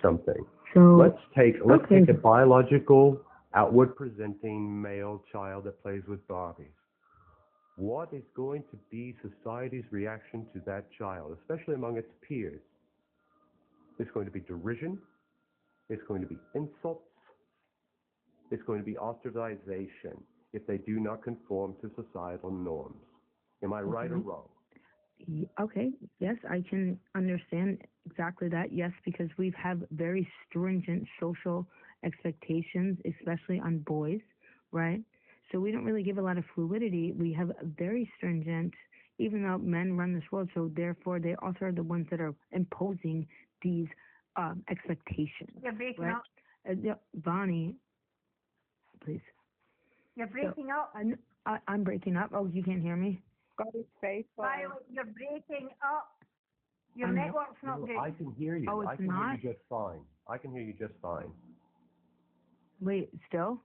something. So Let's take a biological, outward presenting male child that plays with Barbies. What is going to be society's reaction to that child, especially among its peers? It's going to be derision, it's going to be insults, it's going to be ostracization if they do not conform to societal norms. Am I right or wrong? Okay, yes, I can understand exactly that. Yes, because we have very stringent social expectations, especially on boys, right? So we don't really give a lot of fluidity. We have a very stringent, even though men run this world, so therefore they also are the ones that are imposing these expectations. You're breaking right? up. Yeah, Bonnie, please. You're breaking up. I'm breaking up. Oh, you can't hear me? Got his face. Violet, you're breaking up. Your network's not good. I can hear you. Oh, it's I can not? hear you just fine. I can hear you just fine. Wait, still?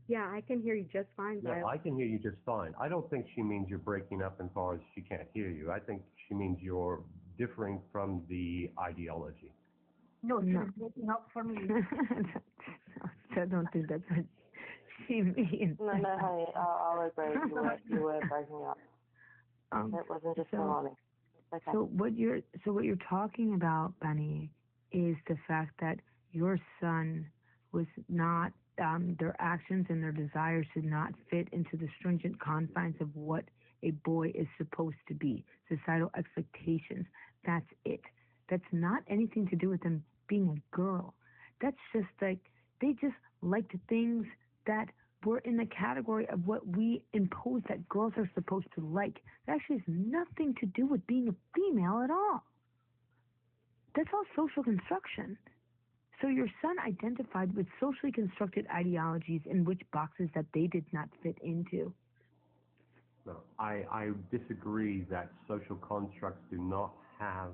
Yeah, I can hear you just fine, Yeah, Violet. I can hear you just fine. I don't think she means you're breaking up as far as she can't hear you. I think she means you're differing from the ideology. No, she was breaking up for me. I don't think that's what she means. No, honey, I'll agree. You were breaking up. It wasn't just Melanie. Okay. So what you're talking about, Benny, is the fact that your son was not their actions and their desires did not fit into the stringent confines of what a boy is supposed to be, societal expectations. That's it. That's not anything to do with them being a girl. That's just like they just liked things that were in the category of what we impose that girls are supposed to like. That actually has nothing to do with being a female at all. That's all social construction. So your son identified with socially constructed ideologies in which boxes that they did not fit into. No, I disagree that social constructs do not have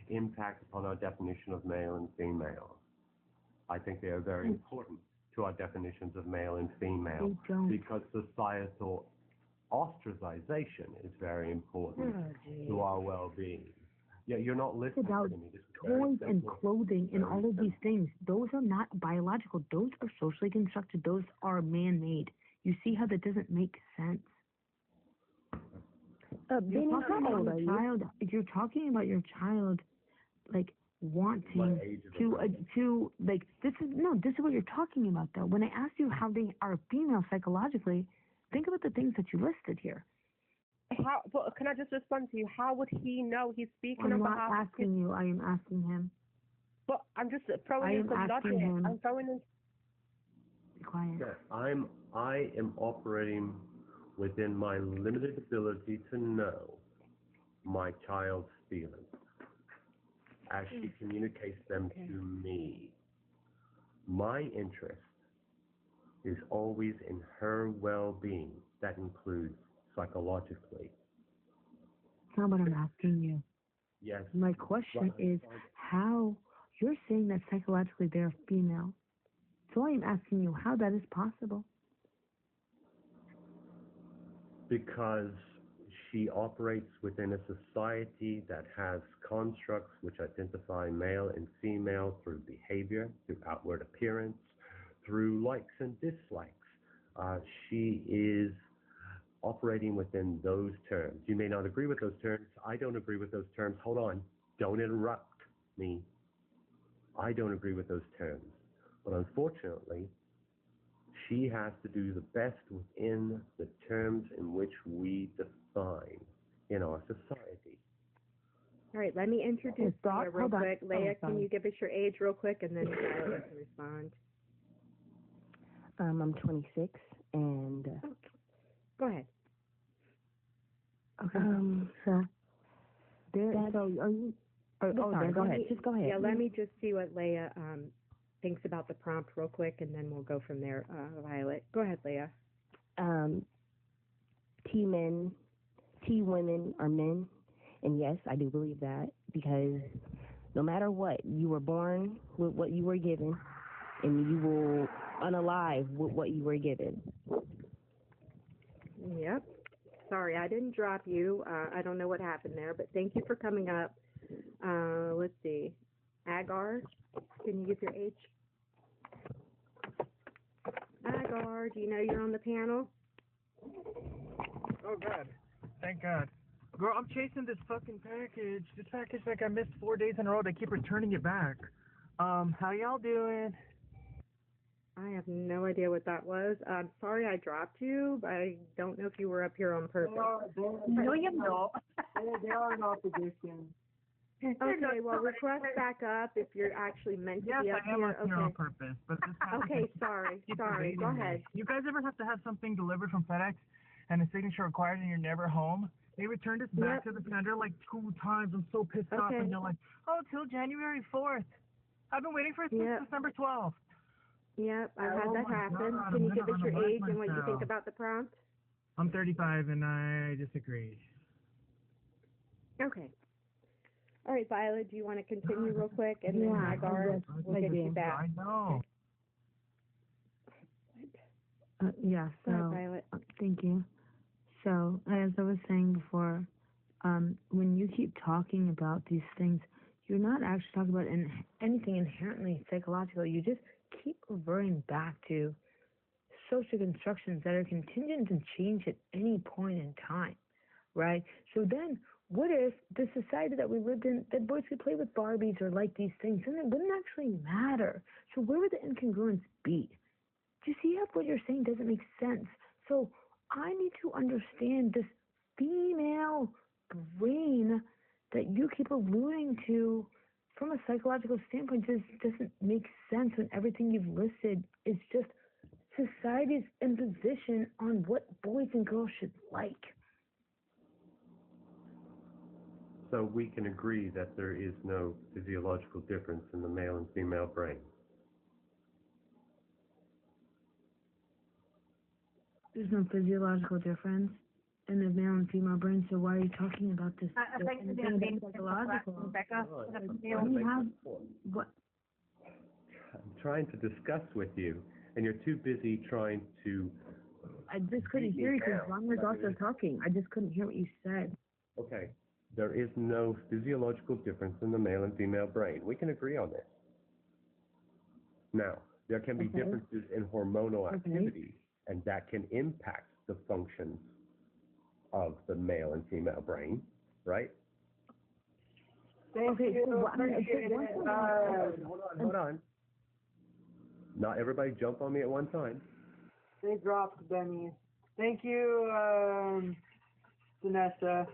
impact upon our definition of male and female. I think they are very important to our definitions of male and female because societal ostracization is very important to our well-being. Yeah, you're not listening to me. This is toys and clothing and all of these things. Those are not biological. Those are socially constructed. Those are man-made. You see how that doesn't make sense? Benny, how old are you? You're talking about your child, like wanting to like this is what you're talking about though. When I asked you how they are female psychologically, think about the things that you listed here. How? Well, can I just respond to you? How would he know he's speaking I'm on not behalf of his... asking you. I am asking him. But I'm just throwing in some logic. I'm throwing in... Be quiet. Yeah, I am operating within my limited ability to know my child's feelings as she communicates them to me. My interest is always in her well-being. That includes psychologically. That's not what I'm asking you. Yes. My question is how you're saying that psychologically they're female. So I am asking you how that is possible. Because she operates within a society that has constructs which identify male and female through behavior, through outward appearance, through likes and dislikes. She is operating within those terms. You may not agree with those terms. I don't agree with those terms. Hold on. Don't interrupt me. I don't agree with those terms. But unfortunately, she has to do the best within the terms in which we define in our society. All right, let me introduce Leah real quick. Leah, can you give us your age real quick, and then Violet can respond. I'm 26, and... Go ahead. Okay. So are you... Go ahead. Just go ahead. Yeah, let me just see what Leah thinks about the prompt real quick, and then we'll go from there. Violet, go ahead, Leah. T women are men, and yes, I do believe that, because no matter what, you were born with what you were given, and you will unalive with what you were given. Yep. Sorry, I didn't drop you. I don't know what happened there, but thank you for coming up. Let's see. Agar, can you give your age? Agar, do you know you're on the panel? Oh, God. Thank God. Girl, I'm chasing this fucking package. This package, like, I missed 4 days in a row. They keep returning it back. How y'all doing? I have no idea what that was. I'm sorry I dropped you, but I don't know if you were up here on purpose. No, you're not. They are in opposition. Okay, well, request back up if you're actually meant to be up I am here. up here on purpose, but this Okay, sorry. Go ahead. You guys ever have to have something delivered from FedEx and a signature required and you're never home? They returned us back to the sender like 2 times. I'm so pissed off. And they're like, oh, till January 4th. I've been waiting for it since December 12th. Yep, I've had that happen. God, Can you give us your age and what you think about the prompt? I'm 35 and I disagree. Okay. All right, Violet, do you want to continue real quick? And then Agar will get you back. I know. Yeah, so, Go ahead, Violet. thank you. So, as I was saying before, when you keep talking about these things, you're not actually talking about anything inherently psychological. You just keep reverting back to social constructions that are contingent and change at any point in time, right? So then, what if the society that we lived in, that boys could play with Barbies or like these things, and it wouldn't actually matter? So where would the incongruence be? Do you see how what you're saying doesn't make sense? So I need to understand this female brain that you keep alluding to from a psychological standpoint just doesn't make sense when everything you've listed is just society's imposition on what boys and girls should like. So we can agree that there is no physiological difference in the male and female brain. There's no physiological difference in the male and female brain, so why are you talking about this? I think they're being psychological. Rebecca, What? I'm trying to discuss with you, and you're too busy trying to... I just couldn't hear you because Ron was also talking. I just couldn't hear what you said. Okay, there is no physiological difference in the male and female brain. We can agree on this. Now, there can be differences in hormonal activity, and that can impact the functions of the male and female brain, right? Thank you. Hold on. Not everybody jump on me at one time. They dropped Benny. Thank you, Vanessa.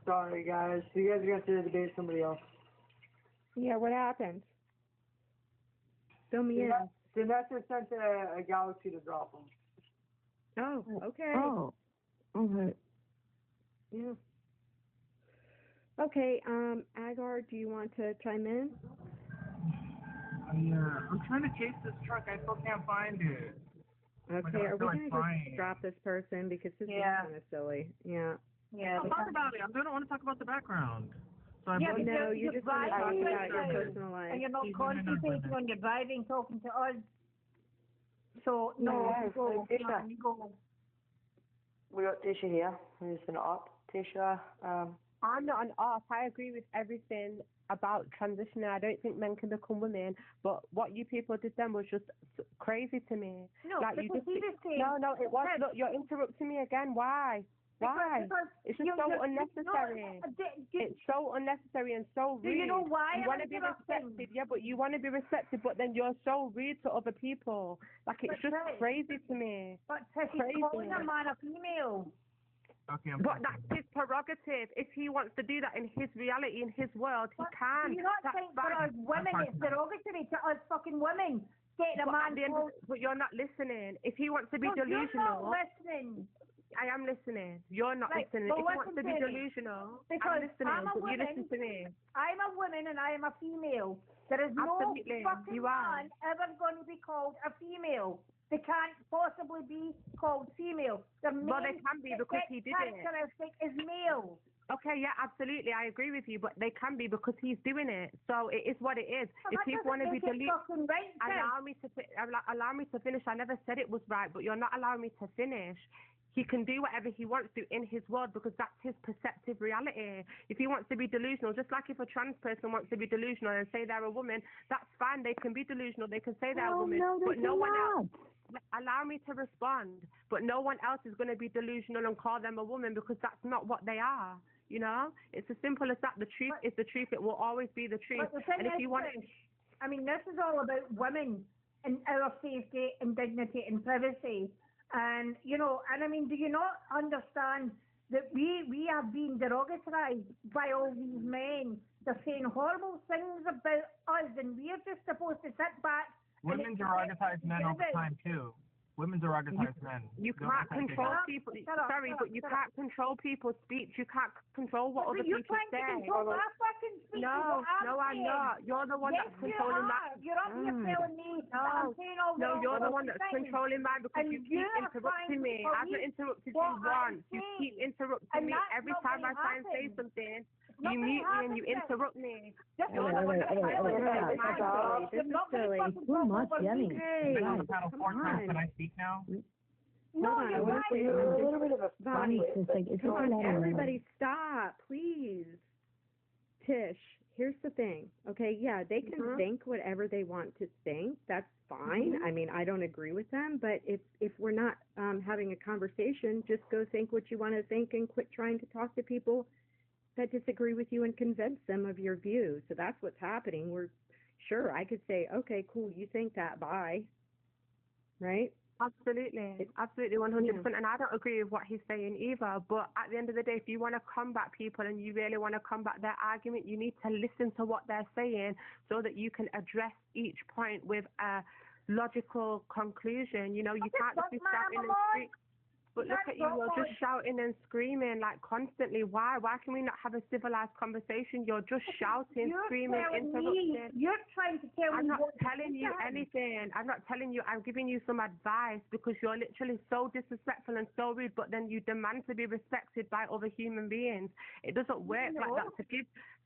Sorry, guys. You guys are going to have to debate somebody else. Yeah, what happened? Fill me in. Vanessa sent a galaxy to drop them. Oh, okay. Oh, okay. Yeah. Okay, Agar, do you want to chime in? Yeah, I'm trying to chase this truck. I still can't find it. Okay, are we going to just drop this person because this is kind of silly? Yeah. Yeah. Talk about it. I don't want to talk about the background. So Yeah, no, you just want to talk about your personal life. And you're not concentrating on your driving, talking to us. So, no, you go. You go. We got Tisha here, who's an op. Tisha, I'm not an op. I agree with everything about transitioning. I don't think men can become women, but what you people did then was just crazy to me. No, like you just, no, it was. Look, you're interrupting me again. Why? Why? Because it's just so unnecessary. It's so unnecessary and so rude. Do you know why? You want to be respected, yeah, but you want to be respected, but then you're so rude to other people. Like, it's just crazy to me. But he's calling a man a female. Okay, but that's his prerogative. If he wants to do that in his reality, in his world, he can. Do you not think for us women it's derogatory to us fucking women getting a man called... But you're not listening. If he wants to be delusional... You're not listening. I am listening. You're not listening. If he wants to be delusional, because I'm listening. I'm a woman, you listen to me. I'm a woman and I am a female. There is Absolutely. no fucking man ever going to be called a female. They can't possibly be called female. Well, they can be because he did it. Characteristic is male. Okay, yeah, absolutely. I agree with you, but they can be because he's doing it. So it is what it is. Well, if people want to be delusional, right, allow me to finish. I never said it was right, but you're not allowing me to finish. He can do whatever he wants to in his world because that's his perceptive reality. If he wants to be delusional, just like if a trans person wants to be delusional and say they're a woman, that's fine. They can be delusional. They can say they're a woman. But no one else. Allow me to respond. But no one else is going to be delusional and call them a woman because that's not what they are. You know? It's as simple as that. The truth is the truth. It will always be the truth. But the thing and if is, you want... I mean, this is all about women and our safety and dignity and privacy. And, you know, and I mean, do you not understand that we have been derogatorized by all these men? They're saying horrible things about us, and we're just supposed to sit back. Women derogatize men all the time, too. Women derogatize men. You can't control people. Sorry, but you can't control people's speech. You can't control what other people say. Control my fucking speech. No, I'm not. You're the one that's controlling that. You're up here telling me I'm saying all No, you're the one that's things. controlling mine because you keep interrupting me. I've not interrupted you once. You keep interrupting me every time I try and say something. You mute me and you interrupt me. This is silly. Too much yelling. I've been on the panel 4 times. Can I speak now? No, I want to say You're a little bit of a Bonnie, it's like, it's Come just a on, lot of everybody stop, please. Tish, here's the thing, okay? Yeah, they can think whatever they want to think. That's fine. I mean, I don't agree with them, but if we're not having a conversation, just go think what you want to think and quit trying to talk to people that disagree with you and convince them of your views. So that's what's happening. Sure, I could say, okay, cool, you think that, bye. Right? Absolutely, 100%. And I don't agree with what he's saying either. But at the end of the day, if you want to combat people and you really want to combat their argument, you need to listen to what they're saying so that you can address each point with a logical conclusion. You know, you can't just be shouting and screaming. But look at you, you're just shouting and screaming like constantly. Why? Why can we not have a civilized conversation? You're just shouting, screaming, interrupting. You're trying to tell me. I'm not telling you anything. I'm not telling you. I'm giving you some advice because you're literally so disrespectful and so rude. But then you demand to be respected by other human beings. It doesn't work like that.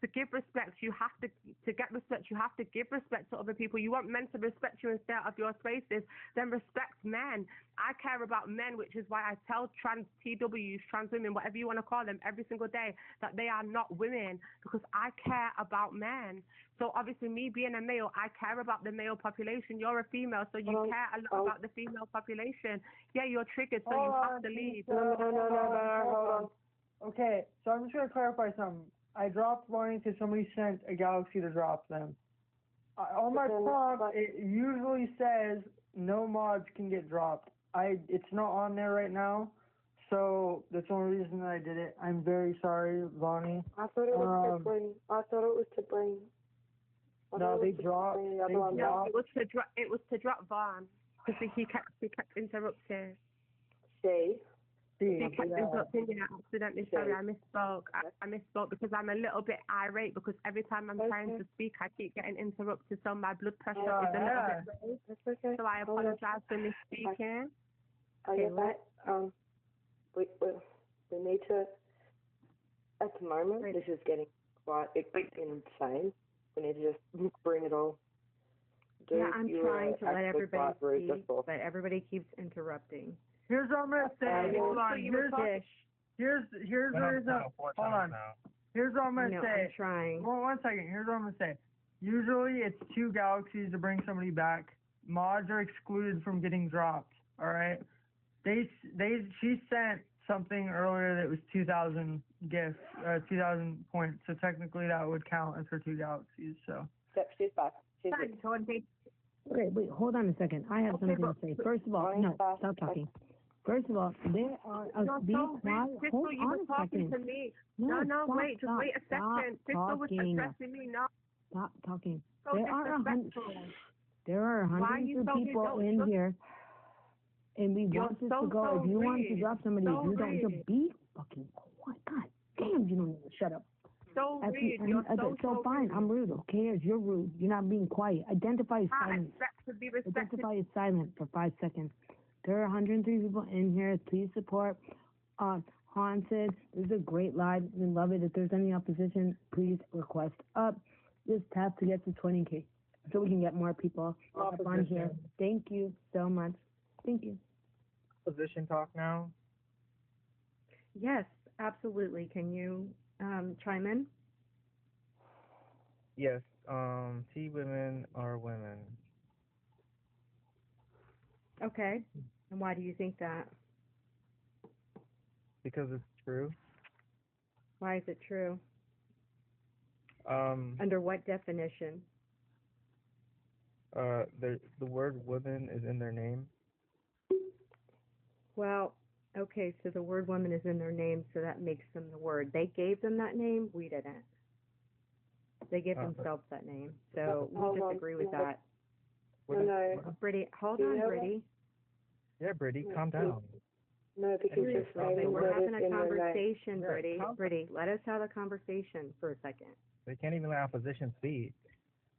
To give respect, you have to get respect. You have to give respect to other people. You want men to respect you and stay out of your spaces. Then respect men. I care about men, which is why I tell trans TWs, trans women, whatever you want to call them, every single day that they are not women because I care about men. So obviously me being a male, I care about the male population. You're a female, so you care a lot about the female population. Yeah, you're triggered, so you have to leave. No, hold on. Okay, so I'm just going to clarify something. I dropped Bonnie because somebody sent a Galaxy to drop them. On my prompt, it usually says no mods can get dropped. It's not on there right now, so that's the only reason that I did it. I'm very sorry, Bonnie. I thought it was to bring. No, they dropped. No, it was to drop Vaughn because he kept interrupting. He kept interrupting me. Accidentally, sorry, I misspoke. I misspoke because I'm a little bit irate because every time I'm trying to speak, I keep getting interrupted, so my blood pressure is a little bit raised. So I apologize for misspeaking. We need to, at the moment, this is getting quite insane. We need to just bring it all. I'm trying to let everybody speak, but everybody keeps interrupting. Here's what I'm gonna say. Hold on. Here's hold on. Here's what I'm gonna say. I'm trying. Well, 1 second. Here's what I'm gonna say. Usually it's 2 Galaxies to bring somebody back. Mods are excluded from getting dropped. All right. She sent something earlier that was 2,000 gifts, 2,000 points. So technically that would count as her 2 Galaxies. So. She's back. Okay, wait, hold on a second. I have something to say. First of all, no, stop talking. First of all, there are these quiet. Hold on a second. No, wait, just wait a second. Crystal was addressing me. No. Stop talking. There are hundreds of people in here, and we want this to go. If you want to drop somebody, if you don't, just be fucking quiet. God damn, you don't need to shut up. So rude. You're so fine. rude. I'm rude. Who cares? You're rude. You're not being quiet. Identify as silent. Identify as silent for 5 seconds. There are 103 people in here. Please support. Haunted. This is a great live. We love it. If there's any opposition, please request up. Just tap to get to 20K so we can get more people up on here. Thank you so much. Thank you. Opposition talk now. Yes, absolutely. Can you chime in? Yes. T women are women. Okay. And why do you think that? Because it's true. Why is it true? Under what definition? The word woman is in their name. Well, okay, so the word woman is in their name, so that makes them the word. They gave them that name, we didn't. They gave themselves that name, so we disagree with that. Brittany, hold on, Brittany. Yeah, Brittany, calm down. No, because you're saying we're having a conversation, Brittany. Brittany, let us have a conversation for a second. They can't even let opposition speak.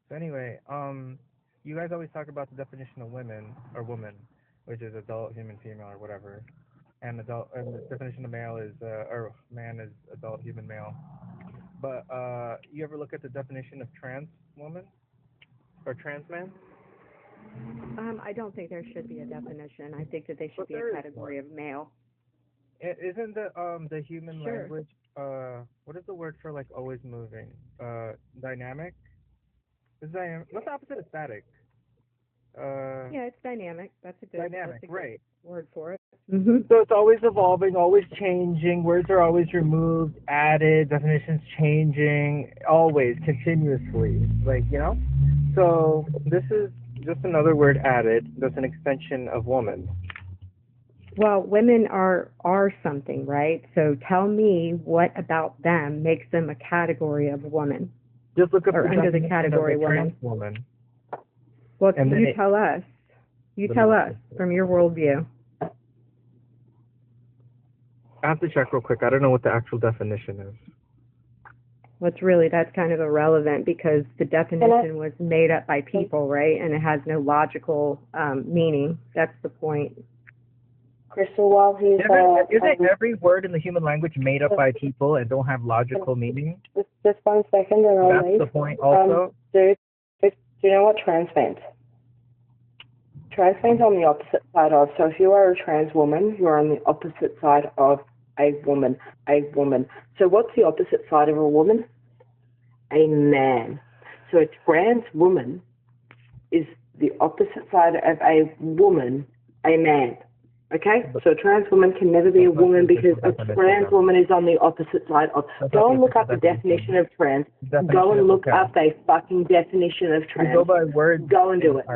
So anyway, you guys always talk about the definition of women or woman, which is adult, human, female, or whatever, and the definition of male is or man is adult, human, male. But you ever look at the definition of trans woman or trans man? I don't think there should be a definition. I think that they should be a category of male. Isn't the human language what is the word for like always moving? Dynamic? What's the opposite of static? Yeah, it's dynamic. That's a good right. word for it. Mm-hmm. So it's always evolving, always changing. Words are always removed, added, definitions changing, always, continuously. Like, you know? So this is just another word added. That's an extension of woman. Well, women are something, right? So tell me what about them makes them a category of woman. Just look up or under the category woman. Well, you tell us. You tell us from your worldview. I have to check real quick. I don't know what the actual definition is. That's kind of irrelevant because the definition was made up by people, right? And it has no logical meaning. That's the point. Crystal, while he's... Isn't every word in the human language made up by people and don't have logical meaning? Just 1 second and I'll leave. That's the point also. Do you know what trans means? Trans means on the opposite side of. So if you are a trans woman, you are on the opposite side of a woman. So what's the opposite side of a woman? A man. So a trans woman is the opposite side of a woman, a man. Okay? So a trans woman can never be a woman because a trans woman is on the opposite side of. Go and look up the definition of trans. Go and look up a fucking definition of trans. Go by words. Go and do it.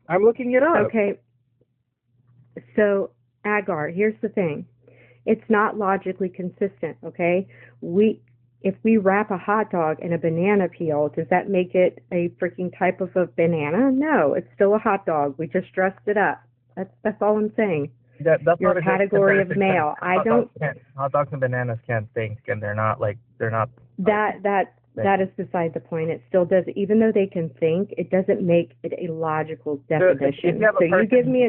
I'm looking it up. Okay. So, Agar, here's the thing. It's not logically consistent, okay? If we wrap a hot dog in a banana peel, does that make it a freaking type of a banana? No, it's still a hot dog. We just dressed it up. That's all I'm saying. That's You're a category of male. Hot dogs and bananas can't think, and they're not. That is beside the point. It still does, even though they can think, it doesn't make it a logical definition. So you give me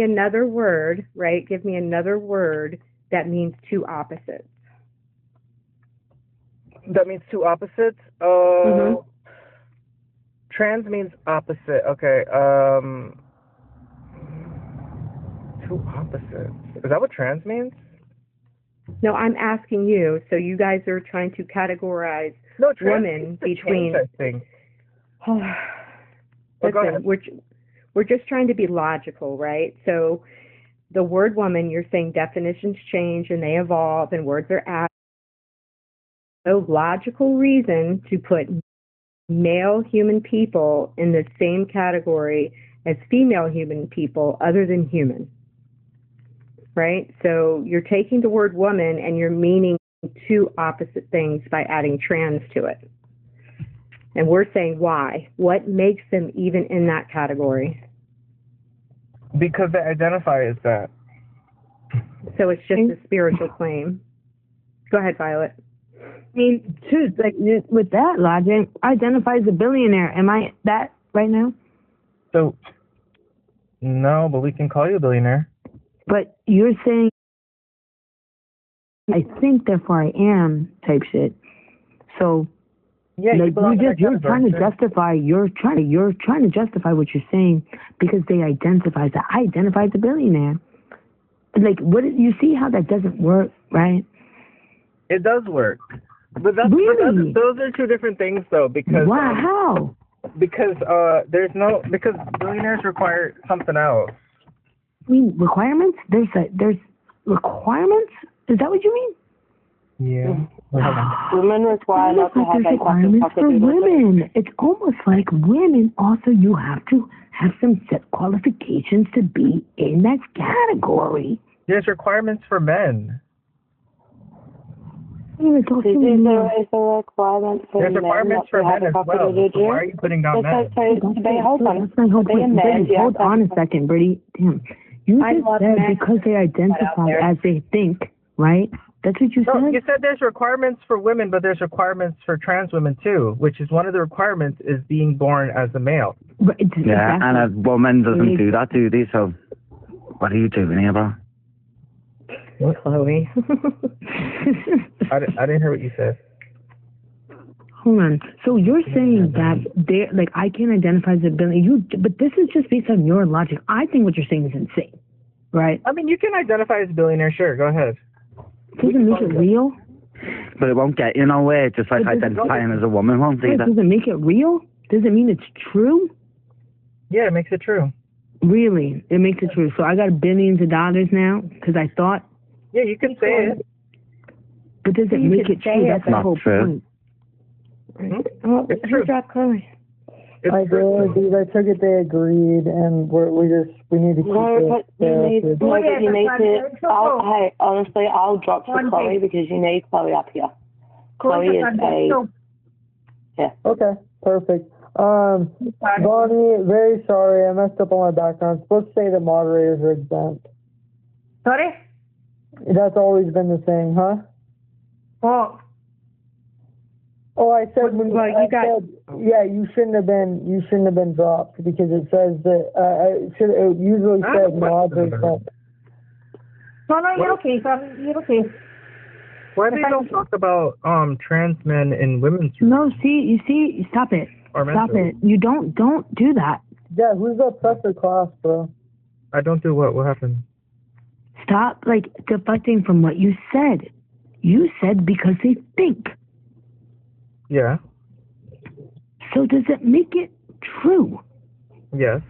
another word, right? Give me another word that means two opposites. That means two opposites? Trans means opposite. Okay. Two opposites. Is that what trans means? No, I'm asking you. So you guys are trying to categorize women between. I think. Listen, we're just trying to be logical, right? So the word woman, you're saying definitions change and they evolve and words are added. No logical reason to put male human people in the same category as female human people other than human. Right? So you're taking the word woman and you're meaning two opposite things by adding trans to it. And we're saying why? What makes them even in that category? Because they identify as that. So it's just a spiritual claim. Go ahead, Violet. I mean, too, like with that logic, I identify as a billionaire. Am I that right now? So, no, but we can call you a billionaire. But you're saying, I think, therefore I am type shit. So, yeah, like, you're trying to justify. You're trying to justify what you're saying because they identify. I identify as a billionaire. like, what? You see how that doesn't work, right? It does work. But that's, Really? those are two different things, though, because Wow, how? because billionaires require something else. I mean, requirements? There's requirements? Is that what you mean? Yeah. Women require not to have There's a requirements for women. It's almost like women also, you have to have some set qualifications to be in that category. There's requirements for men. I mean, it's also Is there a requirement for There's men requirements not for to have men a as property well. to So do? why are you putting down men? Hold on. That's my whole To be a point. man, Brittany, you hold have to on a have- second, Brittany. Damn. You I just love said men. because they identify there. as they think, right? That's what you No, said? you said there's requirements for women, but there's requirements for trans women too, which is one of the requirements is being born as a male. Right, Yeah, exactly. and a woman doesn't do that, do they? So, what are you doing here, bro? Chloe. I didn't hear what you said. Hold on. So you're saying that they're like, I can't identify as a billionaire. But this is just based on your logic. I think what you're saying is insane, right? I mean, you can identify as a billionaire, sure. Go ahead. Doesn't make it real. But it won't get you nowhere, just like identifying as a woman won't Wait, either. does it make it real? Does it mean it's true? Yeah, it makes it true. Really? It makes it true. So I got billions of dollars now because I thought. Yeah, you can say it. But does it You make could it say true? it, That's the Not whole true. point. Oh, It's who true. dropped Chloe? I did, dude. I took it. They agreed, and we need to keep No, it. but you need, good. no, but you need to. Chloe. Hey, honestly, I'll drop for One Chloe thing. because you need Chloe up here. Chloe is a. Okay, perfect. Bonnie, very sorry, I messed up on my background. I'm supposed to say that moderators are exempt. Sorry? That's always been the thing, huh? Oh, Oh, I said when Well, I you got- said, yeah, you shouldn't have been dropped because it says that it usually says mods are exempt. no, you're okay, son. You're okay. Why they don't talk about trans men in women's rooms No, you see, stop it. or men's Stop rooms? it. You don't do that. Yeah, who's the oppressor class, bro? I don't do what? What happened? Stop, like, deflecting from what you said. You said because they think. Yeah. So does it make it true? Yes.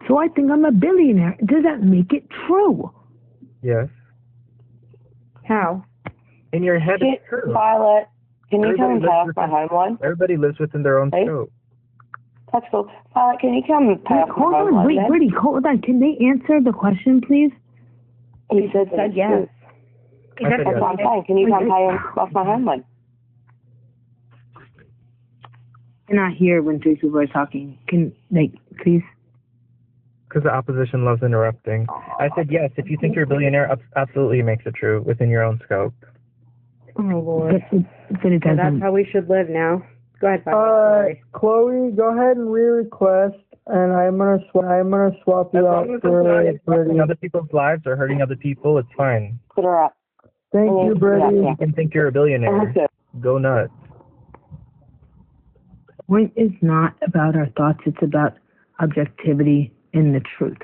So I think I'm a billionaire. Does that make it true? Yes. How? In your head, it's true. Violet, can you come and pay off Everybody my home loan? Everybody lives within their own Hey? scope. That's cool. Violet, can you come and pay Wait, off my hold home on, loan wait, then? Brittany, hold on. Can they answer the question, please? He said yes. I said That's yes. what I'm saying. Can you come pay off my home loan? I cannot hear when three people are talking. Can, like, please? Because the opposition loves interrupting. I said yes. If you think you're a billionaire, absolutely makes it true within your own scope. Oh, Lord. But it Yeah, doesn't. that's how we should live now. Go ahead, Violet. Chloe, go ahead and re-request, and I'm gonna swap As you out long as it's for not impacting Brittany. other people's lives or hurting other people, it's fine. Put her up. Thank you, Brittany. You can think you're a billionaire. Okay. Go nuts. Point is not about our thoughts. It's about objectivity and the truth.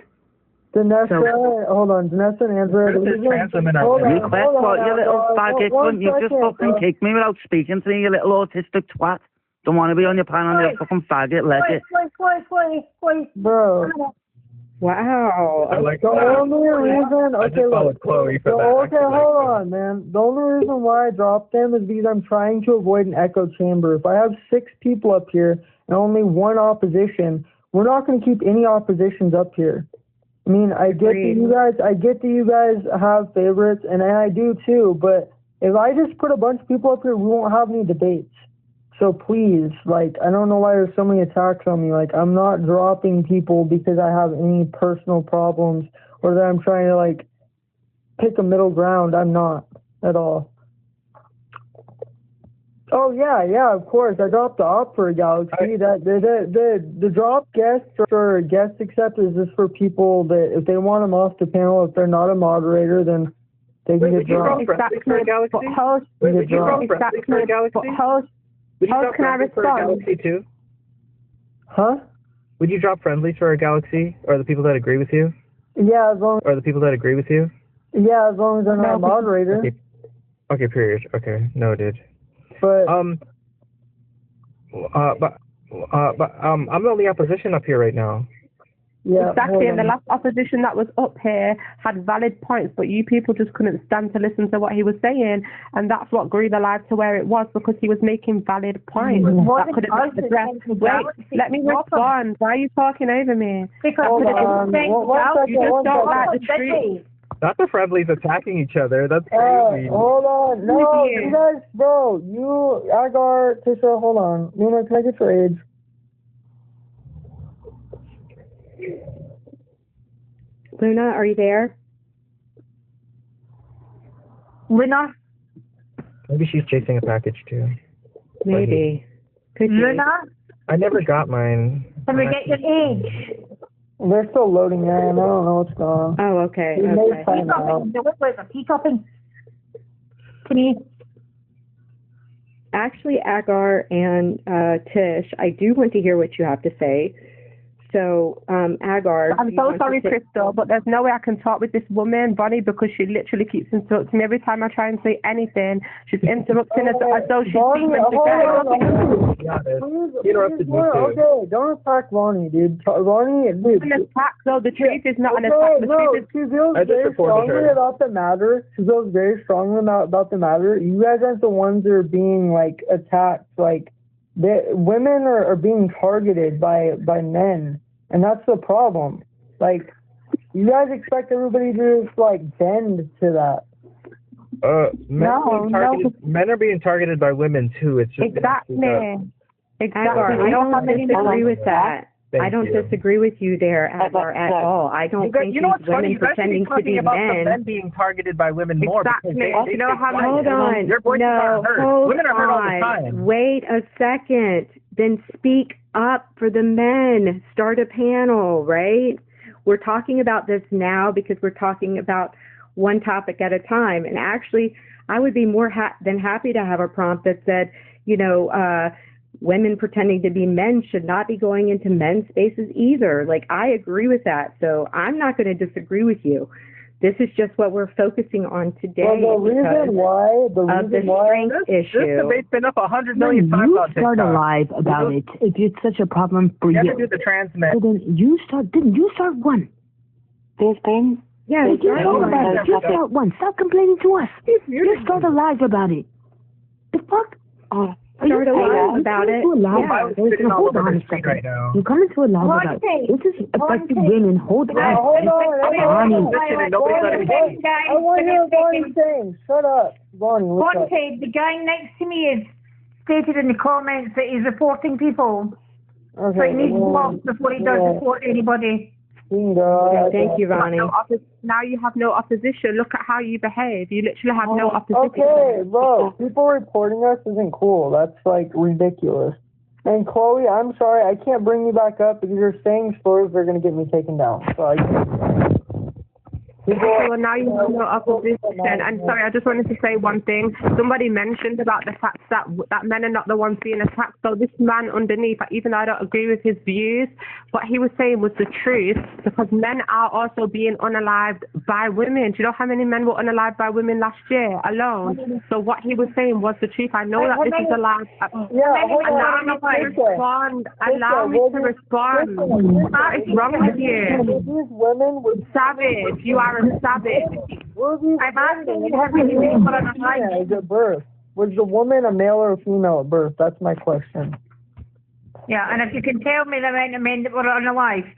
Vanessa, hold on, Vanessa and Andrea. There's trans women are Hold on, You quit, hold on, what, you little faggot one cunt? You just second, fucking kicked me without speaking to me, you little autistic twat. Don't want to be on your panel, you fucking faggot, let it. Chloe. Bro, Wow. I like the that. only reason, I okay, just look, followed Chloe for that. okay, hold on, man. The only reason why I dropped them is because I'm trying to avoid an echo chamber. If I have 6 people up here and only 1 opposition, we're not going to keep any oppositions up here. I mean, I get that you guys have favorites, and I do too, but if I just put a bunch of people up here, we won't have any debates. So please, like, I don't know why there's so many attacks on me. Like, I'm not dropping people because I have any personal problems or that I'm trying to, like, pick a middle ground. I'm not at all. Oh yeah, of course. I dropped the op for a Galaxy. The drop guests or guest accept is just for people that if they want them off the panel, if they're not a moderator, then they can get dropped. Friendly for a Galaxy? Host, Would you drop Friendly for a Galaxy? host, Would you Host, drop can I Friendly for a respond? Galaxy too? Huh? Would you drop Friendly for a Galaxy or the people that agree with you? Yeah, as long Or the people that agree with you? as long as they're not a moderator. Okay, period. Okay, noted. But I'm the only opposition up here right now. yeah, Exactly, and the last opposition that was up here had valid points, but you people just couldn't stand to listen to what he was saying, and that's what grew the live to where it was, because he was making valid points that could have been addressed. Wait, let me respond. Why are you talking over me? hold on. You just don't like the truth. Not the friendlies attacking each other. That's crazy. Hold on. No, you guys, bro. You, Agar, Tisha, hold on. Luna, can I get your age? Luna, are you there? Luna? Maybe she's chasing a package too. Maybe. Could be. Luna? I never got mine. Can we get your age? They're still loading in. I don't know what's going on. Oh, okay. We may find out. Can you? Actually, Agar and Tish, I do want to hear what you have to say. So, Agar. I'm so sorry, Crystal, but there's no way I can talk with this woman, Bonnie, because she literally keeps interrupting me. Every time I try and say anything, she's interrupting us as though she's Bonnie, interrupted me too. Okay, don't attack Ronnie, dude. Ronnie, dude. An attack, though. The truth is not an attack. The truth is... She feels very strongly about the matter. She feels very strongly about the matter. You guys aren't the ones that are being, like, attacked. Like, women are being targeted by men. And that's the problem. Like, you guys expect everybody to just, like, bend to that. Men are being targeted by women, too. It's just... Exactly. Agar, I don't disagree with that. I don't disagree with you there, Agar, at all. I don't think these women pretending to be men... men being targeted by women more. Exactly. You know how many... Hold on. Women are hurt all the time. Wait a second. Then speak up for the men. Start a panel, right? We're talking about this now because we're talking about one topic at a time. And actually, I would be more than happy to have a prompt that said, women pretending to be men should not be going into men's spaces either. Like, I agree with that. So I'm not going to disagree with you. This is just what we're focusing on today. Well, the reason why this debate's been up 100 million times you on TikTok. start a live about it. If it's such a problem for you, have to do the trans men. So then you start one. There's been... Yeah, you start one. Stop complaining to us. You start a live about it. The fuck? Start a live about it. Hold on a second. Right now. You come into a live about it. This is affecting women. Hold on. I want to hear Bonnie saying. Shut up, Bonnie. Bonnie, the guy next to me has stated in the comments that he's reporting people. Okay. So he needs blocked before he does report anybody. Thank you, Ronnie. Now you have no opposition. Look at how you behave. You literally have no opposition. Okay, bro. People reporting us isn't cool. That's, like, ridiculous. And Chloe, I'm sorry, I can't bring you back up because you're saying slurs that are going to get me taken down. So I can't. So now you have no opposition. And sorry, I just wanted to say one thing. Somebody mentioned about the fact that men are not the ones being attacked. So this man underneath, even though I don't agree with his views, what he was saying was the truth, because men are also being unalived by women. Do you know how many men were unalived by women last year alone? So what he was saying was the truth. I know that this is a lie. Allow me to respond. Allow me to respond. What is wrong with you? These women were savage. You are a savage. I'm asking you how many men were unalived at birth. Was the woman a male or a female at birth? That's my question. Yeah, and if you can tell me the amount of men that were unalived.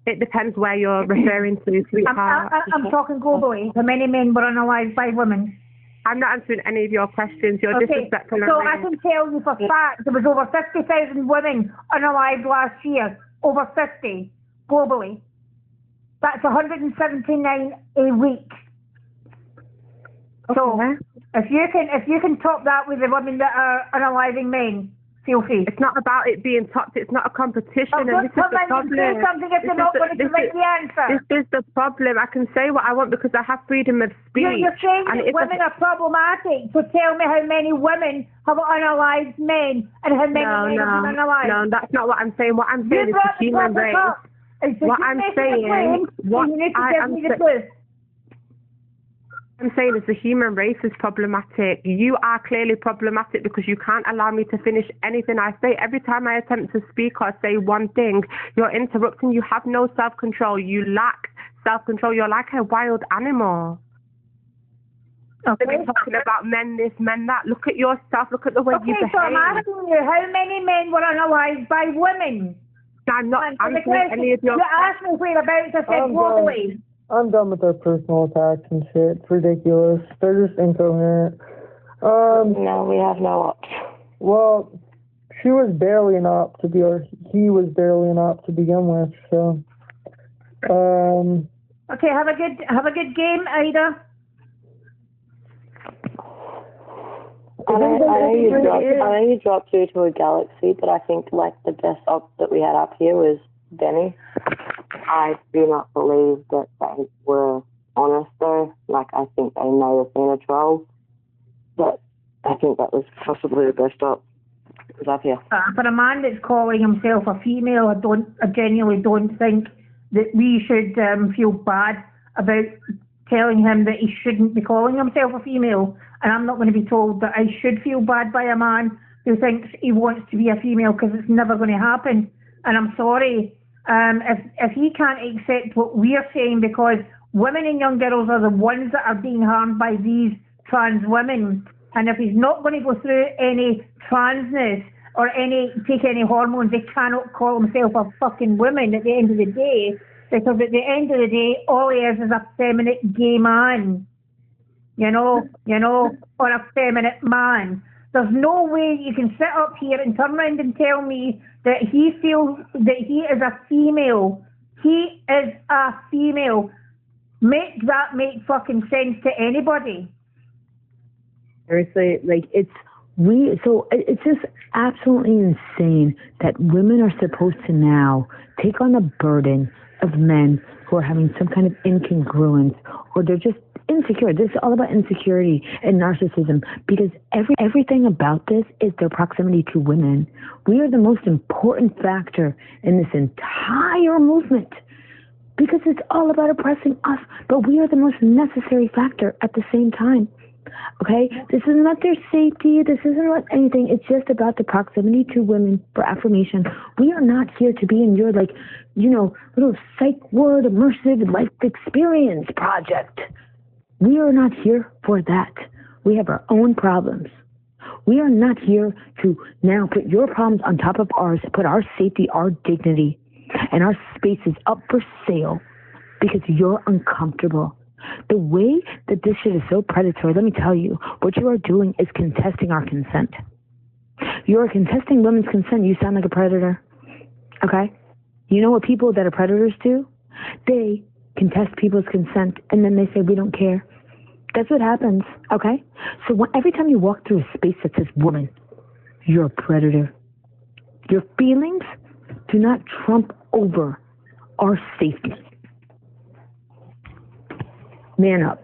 It depends where you're referring to, sweetheart. I'm talking globally. How many men were unalived by women? I'm not answering any of your questions. You're disrespectful. So I can tell you for a fact there was over 50,000 women unalived last year. Over 50 globally. That's 179 a week. So if you can top that with the women that are unaliving men, feel free. It's not about it being topped. It's not a competition. And this is the problem. Say something if they're not going to like the answer. This is the problem. I can say what I want because I have freedom of speech. You're saying that women are problematic. So tell me how many women have unalived men and how many men have been unalived. No, that's not what I'm saying. What I'm saying is the human race. What I'm saying, I'm saying is the human race is problematic. You are clearly problematic because you can't allow me to finish anything I say. Every time I attempt to speak or say one thing, you're interrupting. You have no self-control. You lack self-control. You're like a wild animal. Okay. They're talking about men this, men that. Look at yourself. Look at the way you behave. So I'm asking you, how many men were unalived by women? I'm not answering any of your questions. You asked me whereabouts, I said globally. I'm done with their personal attacks and shit. It's ridiculous. They're just incoherent. No, we have no ops. Well, she was barely an op to be, or he was barely an op to begin with, so. Okay, have a good game, Ida. I know you dropped you to a Galaxy, but I think like the best op that we had up here was Benny. I do not believe that they were honest though. Like I think they may have been a troll, but I think that was possibly the best op that was up here. For a man that's calling himself a female, I genuinely don't think that we should feel bad about telling him that he shouldn't be calling himself a female. And I'm not going to be told that I should feel bad by a man who thinks he wants to be a female, because it's never going to happen. And I'm sorry, if he can't accept what we're saying, because women and young girls are the ones that are being harmed by these trans women, and if he's not going to go through any transness or take any hormones, he cannot call himself a fucking woman at the end of the day, because at the end of the day, all he is a feminine gay man. You know, or a feminine man. There's no way you can sit up here and turn around and tell me that he feels that he is a female. He is a female. Make that make fucking sense to anybody. Seriously, like it's just absolutely insane that women are supposed to now take on the burden of men who are having some kind of incongruence, or they're just insecure. This is all about insecurity and narcissism, because everything about this is their proximity to women. We are the most important factor in this entire movement, because it's all about oppressing us, but we are the most necessary factor at the same time. Okay? This isn't about their safety. This isn't about anything. It's just about the proximity to women for affirmation. We are not here to be in your, little psych ward immersive life experience project. We are not here for that. We have our own problems. We are not here to now put your problems on top of ours, put our safety, our dignity, and our spaces up for sale because you're uncomfortable. The way that this shit is so predatory, let me tell you, what you are doing is contesting our consent. You are contesting women's consent. You sound like a predator. Okay? You know what people that are predators do? They contest people's consent, and then they say, we don't care. That's what happens, okay? So every time you walk through a space that says woman, you're a predator. Your feelings do not trump over our safety. Man up.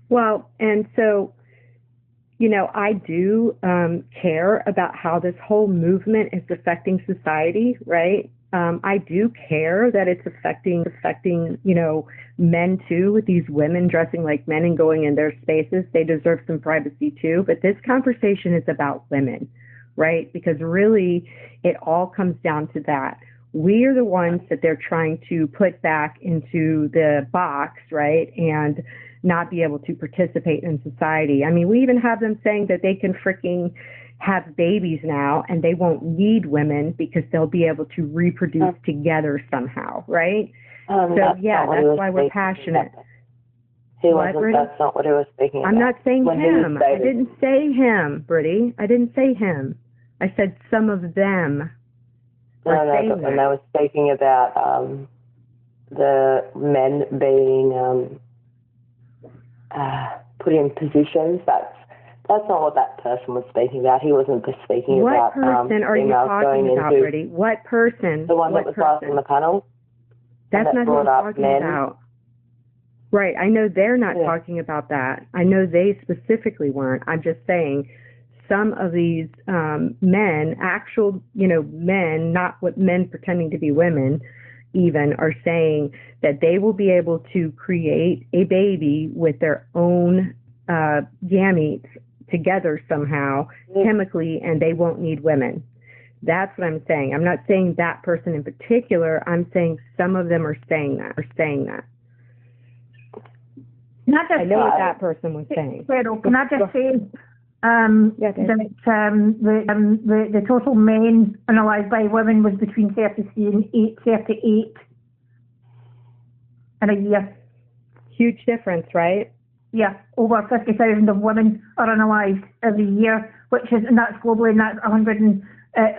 Well, and so, I do care about how this whole movement is affecting society, right? I do care that it's affecting, men too, with these women dressing like men and going in their spaces. They deserve some privacy too. But this conversation is about women, right? Because really it all comes down to that. We are the ones that they're trying to put back into the box, right? And not be able to participate in society. I mean, we even have them saying that they can freaking have babies now and they won't need women because they'll be able to reproduce together somehow, right? That's why we're passionate. That's not what he was speaking about. I'm not saying him. I didn't say him, Brittany. I didn't say him. I said some of them. But when they were speaking about the men being put in positions, that's not what that person was speaking about. He wasn't speaking about what person are you talking about, Brittany? What person? The one that was last on the panel. That's not who I'm talking about. Right. I know they're not talking about that. I know they specifically weren't. I'm just saying some of these men, actual, men, not what men pretending to be women, even are saying that they will be able to create a baby with their own gametes together somehow chemically, and they won't need women. That's what I'm saying. I'm not saying that person in particular. I'm saying some of them are saying that. Not just I know what that person was saying. Can I just say that the total men analysed by women was between 33 and 38 in a year. Huge difference, right? Yeah, over 50,000 of women are analysed every year, and that's globally, and that's 100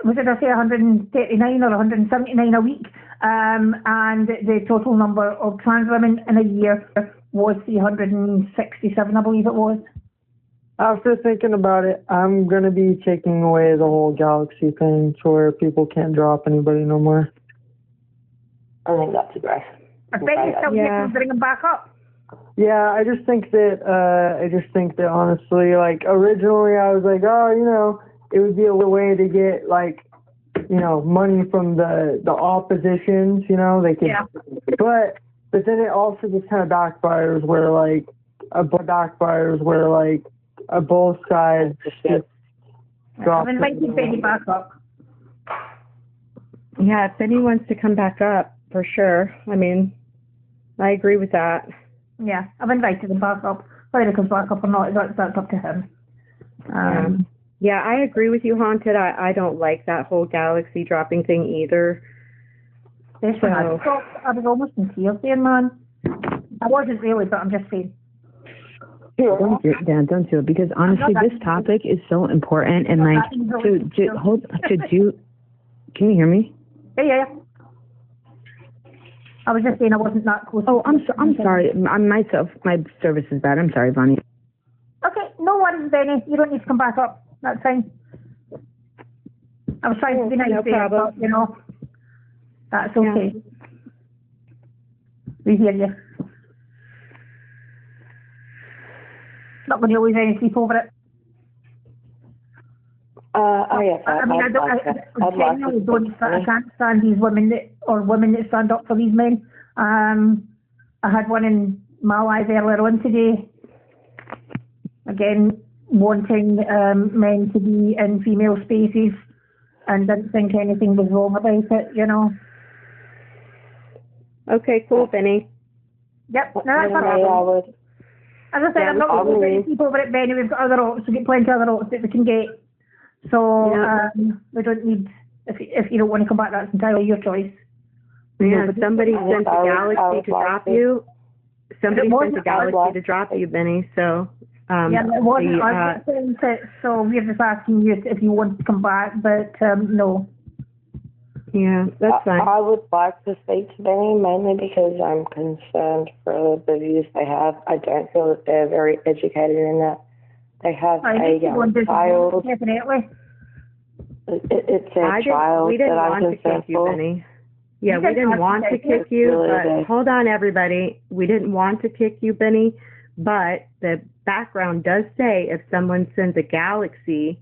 was it, I say 139 or 179 a week? And the total number of trans women in a year was 367, I believe it was. After thinking about it, I'm going to be taking away the whole galaxy thing to where people can't drop anybody no more. I think that's aggressive. I bet you still can bring them back up. Yeah, I just think that honestly, like, originally I was like, it would be a way to get, like, money from the oppositions, they could, but then it also just kind of backfires where both sides just drop. I'm inviting Benny back up. Yeah, if Benny wants to come back up, for sure. I mean, I agree with that. Yeah, I've invited him back up. Whether he comes back up or not, that's up to him. Yeah, I agree with you, Haunted. I don't like that whole galaxy dropping thing either. I was almost in tears there, man. I wasn't really, but I'm just saying. Don't do it, because honestly, this topic is so important, and like, can you hear me? Yeah. I was just saying I wasn't that close. Oh, I'm sorry. My service is bad. I'm sorry, Bonnie. Okay, no worries, Benny. You don't need to come back up. That's fine. I was trying to be nice to you, but, that's okay. Yeah. We hear you. Not going to lose any sleep over it. I can't stand these women that stand up for these men. I had one in my life earlier on today. Again, wanting men to be in female spaces, and didn't think anything was wrong about it, Okay, cool, Benny. Yep, no, that's all. As I said, I'm not going to lose any sleep over it, Benny. We've got other options. We've got plenty of other options that we can get. So we don't need, if you don't want to come back, that's entirely your choice. Yeah, somebody sent a galaxy to drop you. Somebody sent a galaxy to drop you, Benny. So it wasn't us that sent it, so we're just asking you if you want to come back, but no. Yeah, that's fine. I would like to speak to Benny, mainly because I'm concerned for the views they have. I don't feel that they're very educated in that. They have a young child. Definitely. It's their child that I'm concerned for. Benny. Yeah, we didn't want to kick you, but hold on, everybody. We didn't want to kick you, Benny, but the background does say if someone sends a galaxy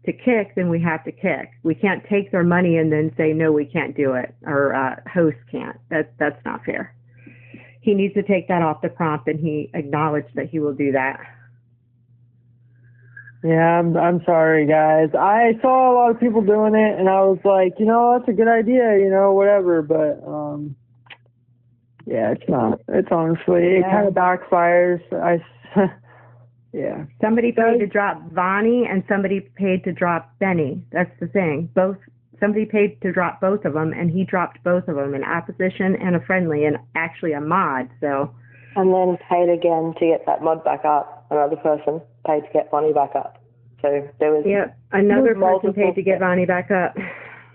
to kick, then we have to kick. We can't take their money and then say, no, we can't do it, or host can't. That's not fair. He needs to take that off the prompt, and he acknowledged that he will do that. Yeah, I'm sorry, guys. I saw a lot of people doing it, and I was like, that's a good idea, whatever. But yeah, it's not. It's honestly, it kind of backfires. Yeah. Somebody paid to drop Vonnie, and somebody paid to drop Benny. That's the thing. Somebody paid to drop both of them, and he dropped both of them, an opposition and a friendly, and actually a mod. So. And then paid again to get that mod back up. Another person paid to get Vonnie back up. So there was another person paid to get Vonnie back up.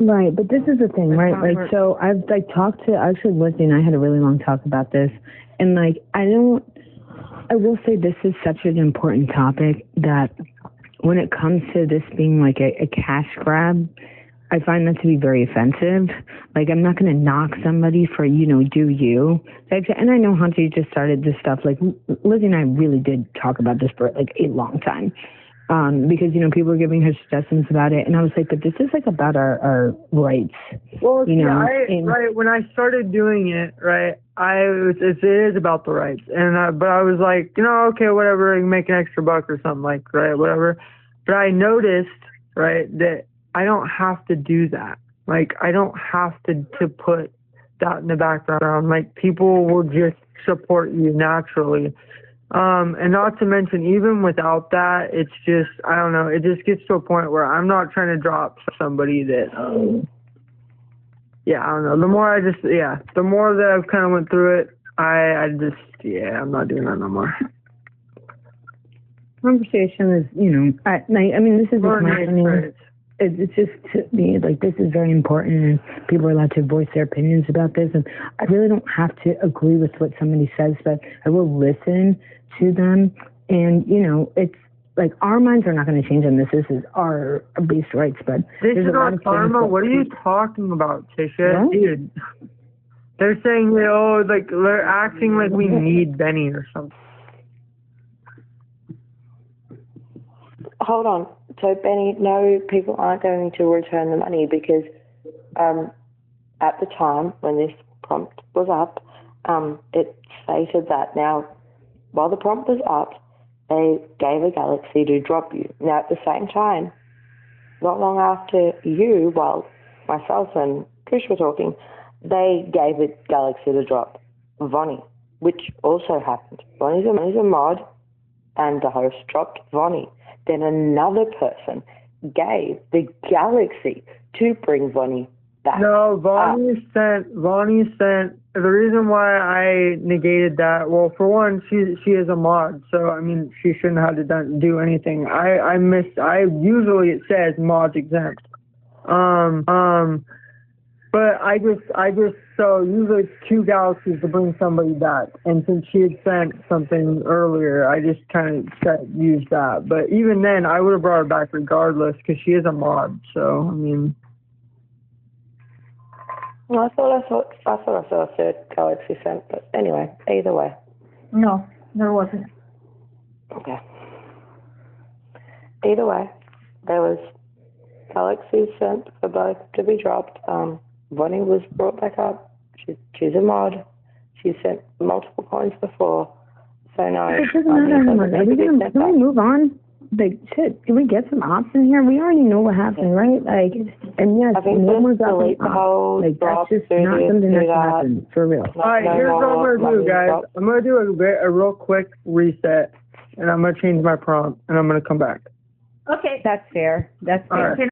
Right, but this is the thing, right? Like, so I've talked to Leslie and I had a really long talk about this, and I will say this is such an important topic that when it comes to this being like a cash grab, I find that to be very offensive. Like, I'm not going to knock somebody for, do you. And I know Hunter just started this stuff. Like, Lizzie and I really did talk about this for like a long time. because, you know, people were giving her suggestions about it, and I was like, but this is like about our rights. Well, you know, right, when I started doing it, right, it is about the rights, and but I was like, you know, okay, whatever, I can make an extra buck or something, like, right, whatever. But I noticed, right, that I don't have to do that. Like, I don't have to put that in the background. Like, people will just support you naturally. And not to mention, even without that, it's just, I don't know, it just gets to a point where I'm not trying to drop somebody that, I don't know. The more that I've kind of went through it, I'm not doing that no more. Conversation is, you know, at night. I mean, this is just my opinion. It's just, to me, like, this is very important, and people are allowed to voice their opinions about this. And I really don't have to agree with what somebody says, but I will listen to them. And, you know, it's like, our minds are not going to change on this. This is our base rights. But this is not karma. What are you talking about, Tisha? Dude, they're saying, oh, like, they're acting like we need Benny or something. Hold on. So, Benny, no, people aren't going to return the money because at the time when this prompt was up, it stated that. Now, while the prompt was up, they gave a galaxy to drop you. Now, at the same time, not long after you, while myself and Kush were talking, they gave a galaxy to drop Vonnie, which also happened. Vonnie's a mod, and the host dropped Vonnie. Then another person gave the galaxy to bring Vonnie back. No, Vonnie sent. The reason why I negated that, well, for one, she is a mod, so I mean she shouldn't have to do anything. Usually it says mods exempt. But I just so usually it's 2 galaxies to bring somebody back, and since she had sent something earlier, I just kind of used that. But even then, I would have brought her back regardless because she is a mod. So I mean, well, I thought I saw a third galaxy sent, but anyway, either way. No, there wasn't. Okay. Either way, there was galaxies sent for both to be dropped. Vonnie was brought back up. She's a mod. She sent multiple coins before. So no. It doesn't matter. Can we move on? Like, shit, can we get some ops in here? We already know what happened, right? Like, and yes, no one's up on ops. Like, that's just not something that should happen, for real. All right, here's what I'm going to do, guys. I'm going to do a real quick reset, and I'm going to change my prompt, and I'm going to come back. Okay. That's fair. That's fair. Can